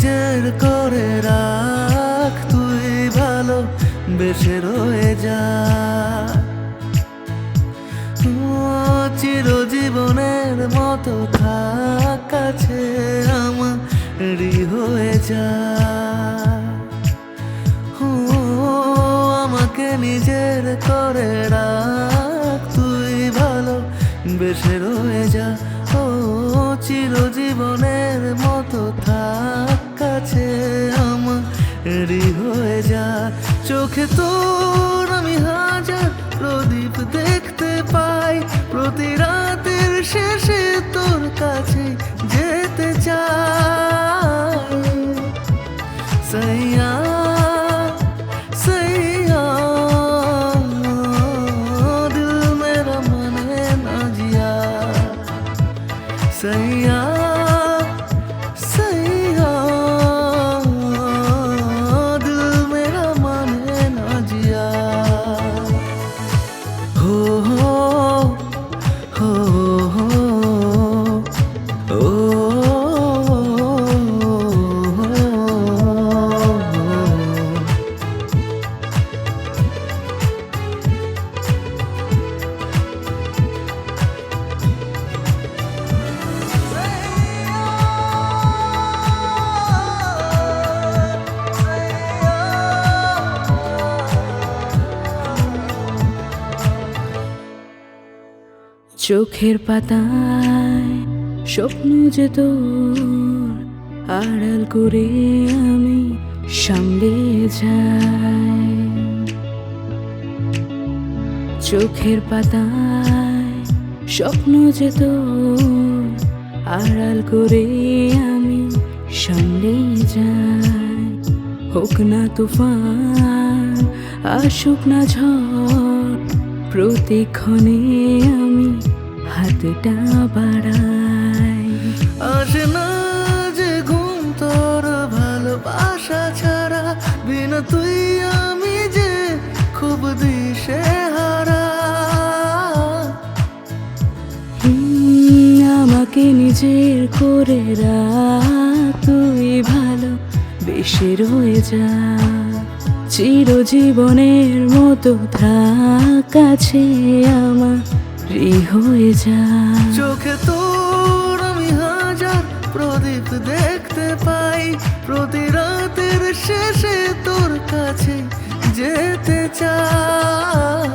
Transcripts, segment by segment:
নিজের করে রাখ, তুই ভালো বেসে রয়ে যা। চিরজীবনের মতো থাক কাছে আমারই হয়ে যা। আমাকে নিজের করে রাখ, তুই ভালো বেসে রয়ে যা। ও চিরজীবনের মতো থাক কাছে আমারই হয়ে যা। চোখে তোর আমি হাজার প্রদীপ দেখতে পাই, প্রতি রাতের শেষে তোর কাছে যেতে চাই। সাইয়া সাইয়া দিল মেরা মানে না জিয়া। সাইয়া সাইয়া দিল মেরা মানে না জিয়া। हो हो हो চোখের পাতায় স্বপ্ন যে তোর আড়াল করে আমি সামলে যাই। চোখের পাতায় স্বপ্ন যে তোর আড়াল করে আমি সামলে যাই। হোক না তুফান আসুক না ঝড়, প্রতিক্ষণে আমি হাতটা বাড়াই। আসে না যে ঘুম তোর ভালোবাসা ছাড়া, বিনা তুই আমি যে খুব দিশে হারা। আমাকে নিজের করে রাখ, তুই ভালো বেশি রয়ে যা। চিরজীবনের মতো থাক কাছে আমারই হয়ে যা। চোখে তোর আমি হাজার প্রদীপ দেখতে পাই, প্রতি রাতের শেষে তোর কাছে যেতে চাই।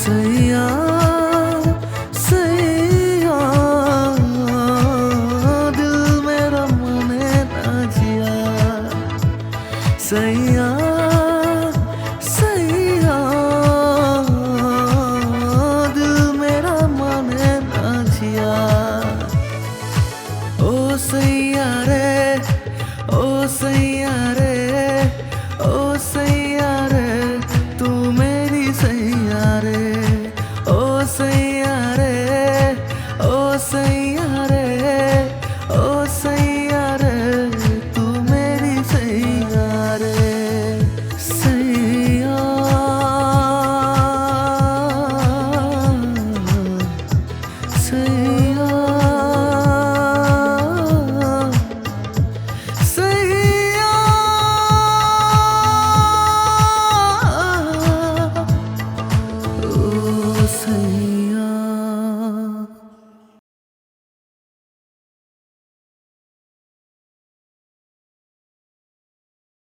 সাইয়া সাইয়া দিল মেরা মানে না জিয়া। সাইয়া